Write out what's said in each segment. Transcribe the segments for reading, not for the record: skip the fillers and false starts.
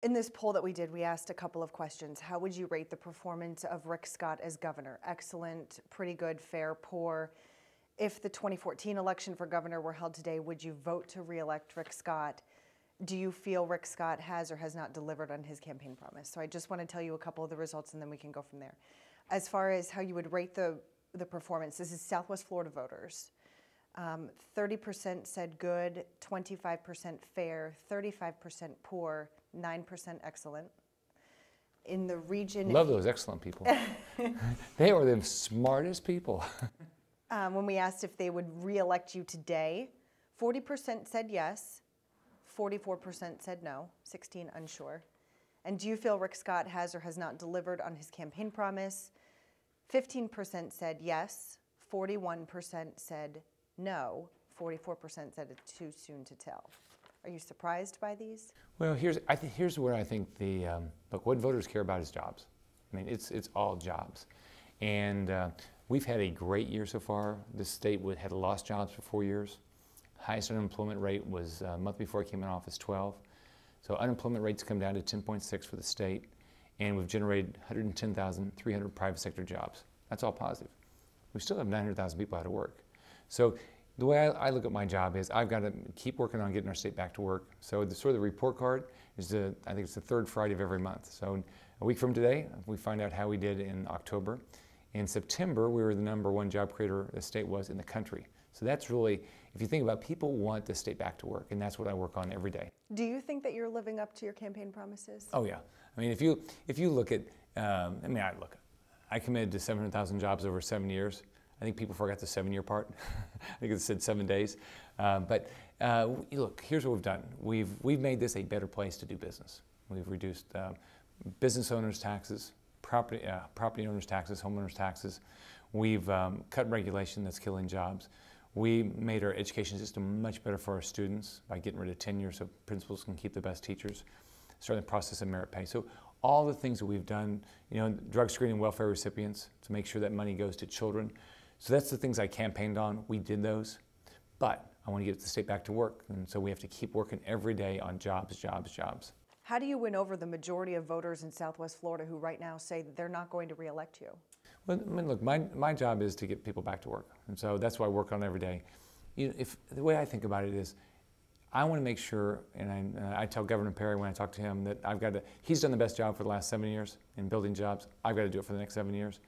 In this poll that we did, we asked a couple of questions. How would you rate the performance of Rick Scott as governor? Excellent, pretty good, fair, poor. If the 2014 election for governor were held today, would you vote to re-elect Rick Scott? Do you feel Rick Scott has or has not delivered on his campaign promise? So I just want to tell you a couple of the results and then we can go from there. As far as how you would rate the performance, this is Southwest Florida voters. 30% said good, 25% fair, 35% poor, 9% excellent. In the region... Love those excellent people. They are the smartest people. When we asked if they would re-elect you today, 40% said yes, 44% said no, 16% unsure. And do you feel Rick Scott has or has not delivered on his campaign promise? 15% said yes, 41% said no, 44% said it's too soon to tell. Are you surprised by these? Well, here's where I think look, what voters care about is jobs. I mean, it's all jobs. And we've had a great year so far. The state had lost jobs for 4 years. Highest unemployment rate was a month before I came in office, 12. So unemployment rates come down to 10.6 for the state. And we've generated 110,300 private sector jobs. That's all positive. We still have 900,000 people out of work. So the way I look at my job is I've got to keep working on getting our state back to work. So the report card is I think it's the third Friday of every month. So a week from today, we find out how we did in October. In September, we were the #1 job creator the state was in the country. So that's really, if you think about it, people want the state back to work, and that's what I work on every day. Do you think that you're living up to your campaign promises? Oh yeah. I mean, if you look at, I committed to 700,000 jobs over 7 years. I think people forgot the 7-year part. I think it said 7 days. Look, here's what we've done. We've made this a better place to do business. We've reduced business owners' taxes, property owners' taxes, homeowners' taxes. We've cut regulation that's killing jobs. We made our education system much better for our students by getting rid of tenure so principals can keep the best teachers, starting the process of merit pay. So all the things that we've done, drug screening welfare recipients to make sure that money goes to children. So that's the things I campaigned on. We did those, but I want to get the state back to work. And so we have to keep working every day on jobs, jobs, jobs. How do you win over the majority of voters in Southwest Florida who right now say that they're not going to re-elect you? Well, I mean, look, my job is to get people back to work. And so that's what I work on every day. The way I think about it is, I want to make sure, and I tell Governor Perry when I talk to him that he's done the best job for the last 7 years in building jobs. I've got to do it for the next 7 years.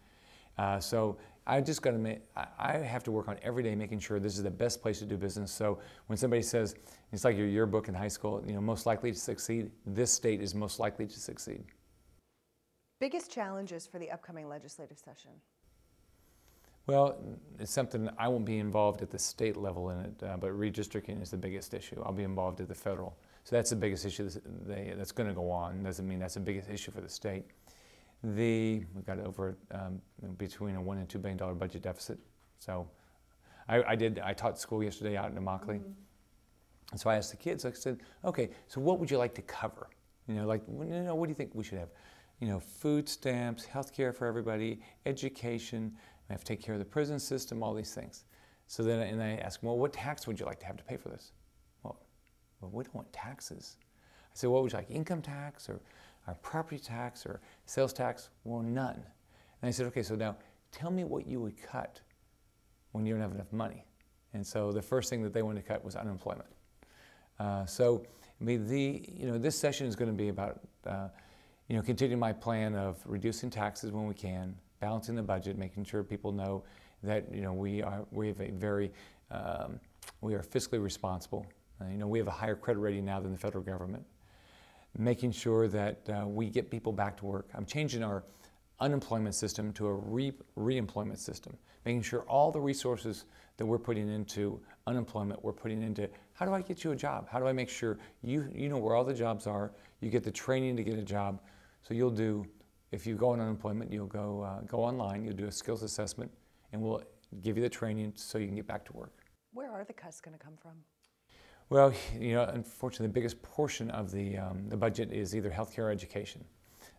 So I just got to I have to work on every day making sure this is the best place to do business. So when somebody says, it's like your yearbook in high school, most likely to succeed, this state is most likely to succeed. Biggest challenges for the upcoming legislative session? Well, it's something I won't be involved at the state level in it, but redistricting is the biggest issue. I'll be involved at the federal. So that's the biggest issue that's going to go on. Doesn't mean that's the biggest issue for the state. We've got over between a $1 and $2 billion budget deficit. So I taught school yesterday out in Immokalee. Mm-hmm. And so I asked the kids, I said, okay, so what would you like to cover? What do you think we should have? Food stamps, health care for everybody, education, we have to take care of the prison system, all these things. So then I asked them, well, what tax would you like to have to pay for this? Well, we don't want taxes. I said, what would you like, income tax or property tax or sales tax? Well, none. And I said, okay, so now tell me what you would cut when you don't have enough money. And so the first thing that they wanted to cut was unemployment. This session is going to be about continuing my plan of reducing taxes when we can, balancing the budget, making sure people know that we are fiscally responsible. We have a higher credit rating now than the federal government. Making sure that we get people back to work. I'm changing our unemployment system to a re-employment system, making sure all the resources that we're putting into unemployment, we're putting into how do I get you a job? How do I make sure you know where all the jobs are, you get the training to get a job. So if you go on unemployment, you'll go online, you'll do a skills assessment, and we'll give you the training so you can get back to work. Where are the cuts going to come from? Well, unfortunately, the biggest portion of the budget is either healthcare or education.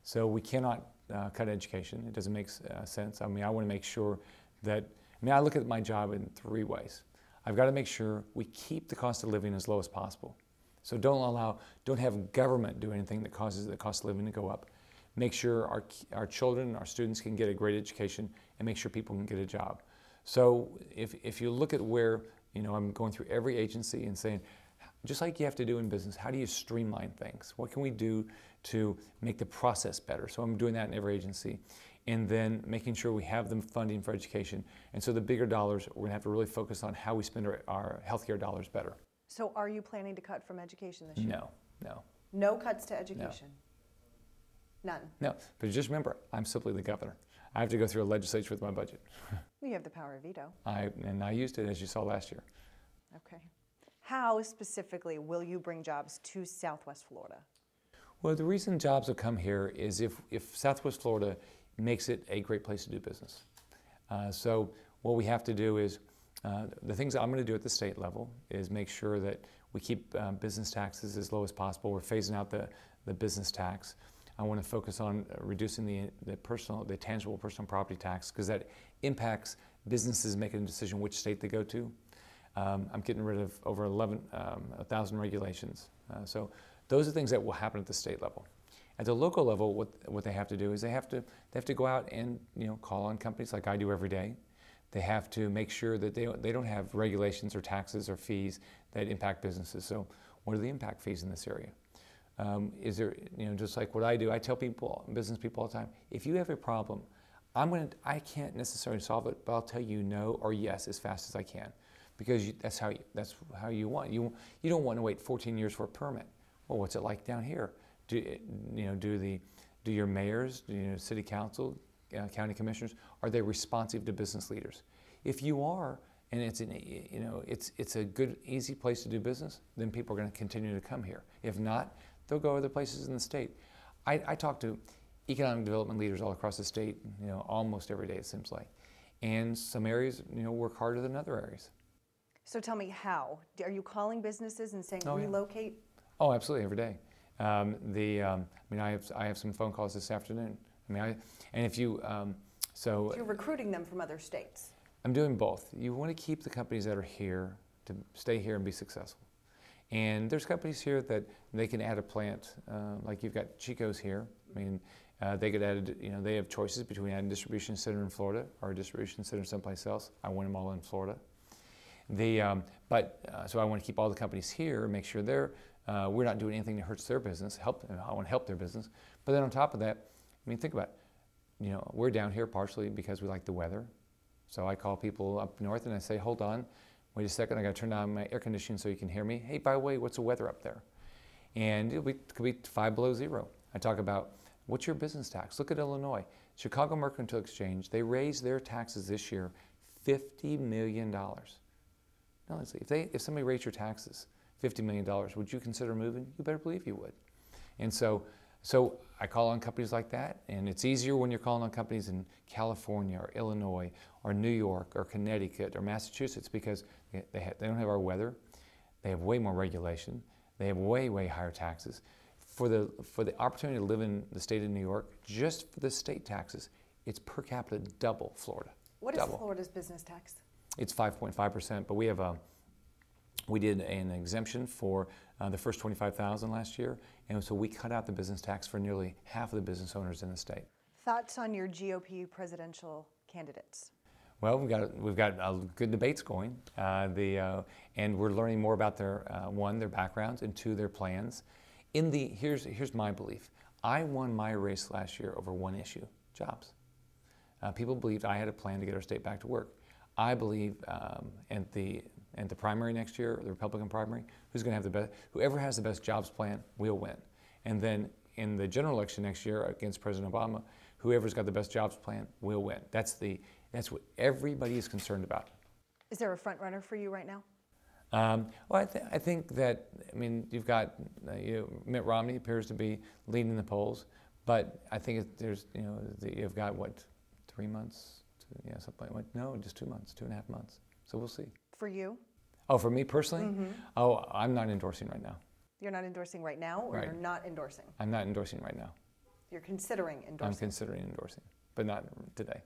So we cannot cut education. It doesn't make sense. I want to make sure that, I look at my job in 3 ways. I've got to make sure we keep the cost of living as low as possible. So don't have government do anything that causes the cost of living to go up. Make sure our children, our students can get a great education, and make sure people can get a job. So if you look at where, I'm going through every agency and saying, just like you have to do in business, how do you streamline things? What can we do to make the process better? So I'm doing that in every agency. And then making sure we have them funding for education. And so the bigger dollars, we're gonna have to really focus on how we spend our healthcare dollars better. So are you planning to cut from education this year? No. No cuts to education? No. None? No, but just remember, I'm simply the governor. I have to go through a legislature with my budget. You have the power of veto. And I used it, as you saw last year. Okay. How specifically will you bring jobs to Southwest Florida? Well, the reason jobs will come here is if Southwest Florida makes it a great place to do business. So what we have to do is, the things I'm going to do at the state level is make sure that we keep business taxes as low as possible. We're phasing out the business tax. I want to focus on reducing the tangible personal property tax, because that impacts businesses making a decision which state they go to. I'm getting rid of over 1,000 regulations. So those are things that will happen at the state level. At the local level, what they have to do is they have to go out and call on companies like I do every day. They have to make sure that they don't have regulations or taxes or fees that impact businesses. So what are the impact fees in this area? Is there, just like what I do, I tell business people all the time, if you have a problem, I can't necessarily solve it, but I'll tell you no or yes as fast as I can, because that's how you want. You don't want to wait 14 years for a permit. Well, what's it like down here? Do your mayors, city council, county commissioners, are they responsive to business leaders? If you are, and it's a good, easy place to do business, then people are going to continue to come here. If not, they'll go other places in the state. I talk to economic development leaders all across the state, almost every day it seems like, and some areas, work harder than other areas. So tell me how. Are you calling businesses and saying relocate? Yeah. Oh, absolutely, every day. I have some phone calls this afternoon. So you're recruiting them from other states. I'm doing both. You want to keep the companies that are here to stay here and be successful. And there's companies here that they can add a plant, like you've got Chico's here. They could add, they have choices between adding a distribution center in Florida or a distribution center someplace else. I want them all in Florida. So I want to keep all the companies here, make sure we're not doing anything that hurts their business. I want to help their business. But then on top of that, think about it. We're down here partially because we like the weather. So I call people up north and I say, hold on, wait a second, I got to turn on my air conditioning so you can hear me. Hey, by the way, what's the weather up there? And it could be 5 below zero. I talk about, what's your business tax? Look at Illinois. Chicago Mercantile Exchange, they raised their taxes this year $50 million. Now, let's see, if somebody raised your taxes $50 million, would you consider moving? You better believe you would. And so I call on companies like that, and it's easier when you're calling on companies in California or Illinois or New York or Connecticut or Massachusetts, because they don't have our weather, they have way more regulation, they have way, way higher taxes. For the opportunity to live in the state of New York, just for the state taxes, it's per capita double Florida. What is Florida's business tax? It's 5.5%, but we did an exemption for the first 25,000 last year, and so we cut out the business tax for nearly half of the business owners in the state. Thoughts on your GOP presidential candidates? Well, we've got good debates going, and we're learning more about their backgrounds, and two, their plans. Here's my belief. I won my race last year over one issue: jobs. People believed I had a plan to get our state back to work. I believe at the primary next year, the Republican primary, whoever has the best jobs plan will win. And then in the general election next year against President Obama, whoever's got the best jobs plan will win. That's what everybody is concerned about. Is there a front runner for you right now? Well, I think that, you've got, Mitt Romney appears to be leading the polls, but I think you've got, 3 months? Something like that. No, just 2 months, 2.5 months. So we'll see. For you? Oh, for me personally? Mm-hmm. Oh, I'm not endorsing right now. You're not endorsing right now, or right. You're not endorsing? I'm not endorsing right now. You're considering endorsing? I'm considering endorsing, but not today.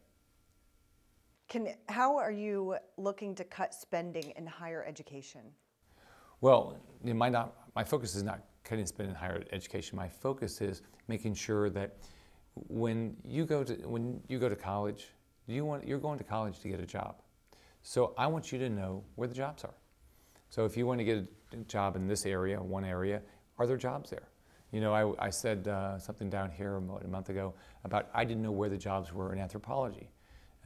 How are you looking to cut spending in higher education? Well, my focus is not cutting spend in higher education. My focus is making sure that when you go to college, you're going to college to get a job. So I want you to know where the jobs are. So if you want to get a job in this area, one area, are there jobs there? You know, I said something down here a month ago about I didn't know where the jobs were in anthropology.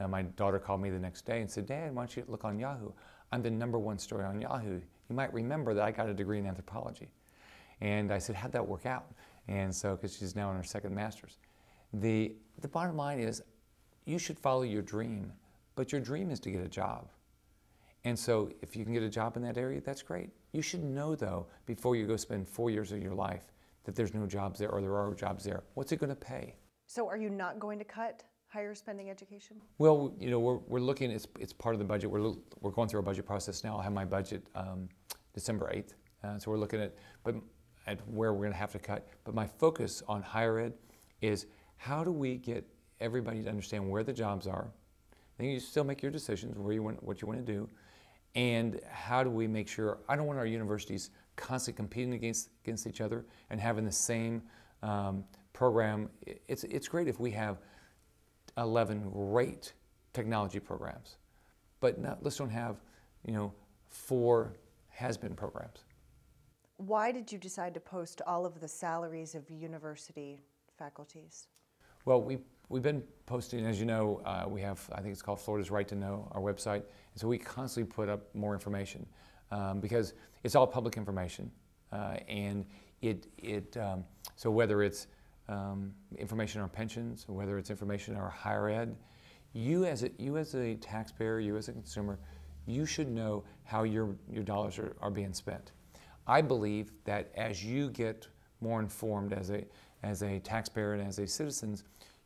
My daughter called me the next day and said, Dad, why don't you look on Yahoo? I'm the #1 story on Yahoo. You might remember that I got a degree in anthropology. And I said, how'd that work out? And so, because she's now in her second master's. The bottom line is, you should follow your dream, but your dream is to get a job. And so if you can get a job in that area, that's great. You should know, though, before you go spend 4 years of your life, that there's no jobs there or there are jobs there. What's it going to pay? So are you not going to cut higher spending education? Well, you know, we're looking, it's part of the budget. We're going through our budget process now. I'll have my budget December 8th. So we're looking at where we're going to have to cut. But my focus on higher ed is how do we get everybody to understand where the jobs are? Then you still make your decisions what you want to do. And how do we make sure, I don't want our universities constantly competing against each other and having the same program. It's great if we have 11 great technology programs, but let's don't have, 4 has-been programs. Why did you decide to post all of the salaries of university faculties? Well, we've been posting, as you know, we have, I think it's called Florida's Right to Know, our website, and so we constantly put up more information because it's all public information, and so whether it's information on pensions, or whether it's information on our higher ed, you as a taxpayer, you as a consumer, you should know how your dollars are being spent. I believe that as you get more informed as a taxpayer and as a citizen,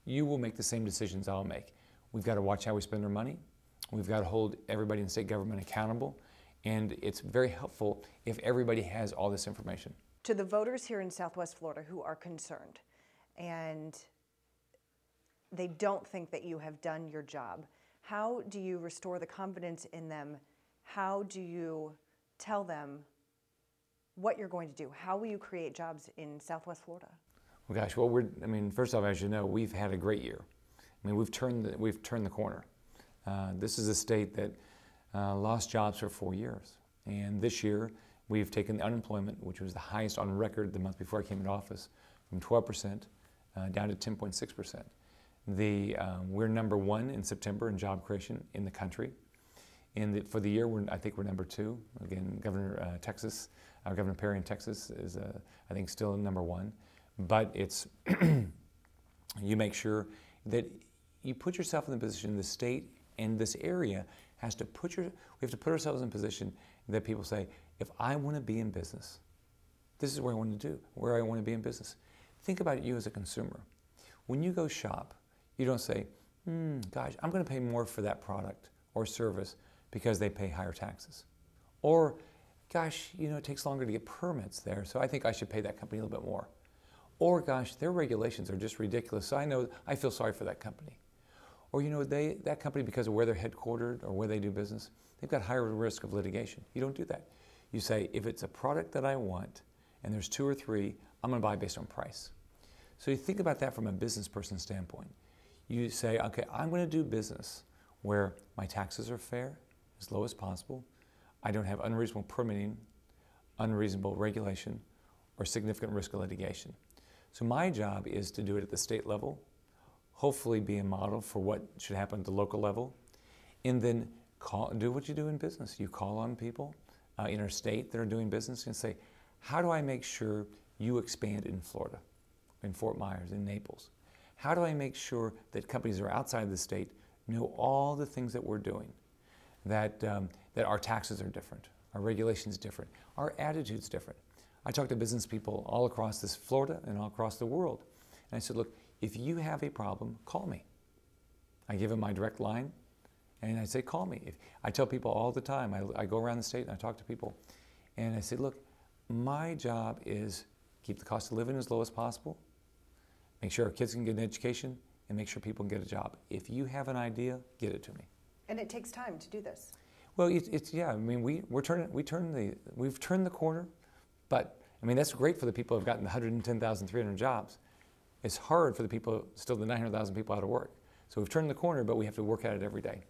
you will make the same decisions I'll make. We've got to watch how we spend our money. We've got to hold everybody in state government accountable. And it's very helpful if everybody has all this information. To the voters here in Southwest Florida who are concerned and they don't think that you have done your job, how do you restore the confidence in them? How do you tell them what you're going to do? How will you create jobs in Southwest Florida? Well, gosh, well, first off, as you know, we've had a great year. We've turned the corner. This is a state that lost jobs for 4 years. And this year, we've taken the unemployment, which was the highest on record the month before I came into office, from 12% down to 10.6%. We're #1 in September in job creation in the country. And for the year, I think we're #2. Again, Governor Perry in Texas is, I think, still #1. But it's, you make sure that you put yourself in the position, the state and this area has to we have to put ourselves in a position that people say, if I want to be in business, this is where I want to be in business. Think about you as a consumer. When you go shop, you don't say, gosh, I'm going to pay more for that product or service because they pay higher taxes. Or, gosh, it takes longer to get permits there, so I think I should pay that company a little bit more. Or, gosh, their regulations are just ridiculous, so I feel sorry for that company. Or, that company, because of where they're headquartered or where they do business, they've got higher risk of litigation. You don't do that. You say, if it's a product that I want and there's 2 or 3, I'm going to buy based on price. So you think about that from a business person standpoint. You say, okay, I'm going to do business where my taxes are fair, as low as possible. I don't have unreasonable permitting, unreasonable regulation, or significant risk of litigation. So my job is to do it at the state level, hopefully be a model for what should happen at the local level, and then do what you do in business. You call on people in our state that are doing business and say, how do I make sure you expand in Florida, in Fort Myers, in Naples? How do I make sure that companies that are outside of the state know all the things that we're doing, that our taxes are different, our regulations different, our attitudes different? I talk to business people all across this Florida and all across the world. And I said, look, if you have a problem, call me. I give them my direct line, and I say, call me. I tell people all the time, I go around the state and I talk to people, and I say, look, my job is keep the cost of living as low as possible, make sure our kids can get an education, and make sure people can get a job. If you have an idea, get it to me. And it takes time to do this. Well, we've turned the corner, but I mean, that's great for the people who have gotten the 110,300 jobs. It's hard for the people, still the 900,000 people out of work. So we've turned the corner, but we have to work at it every day.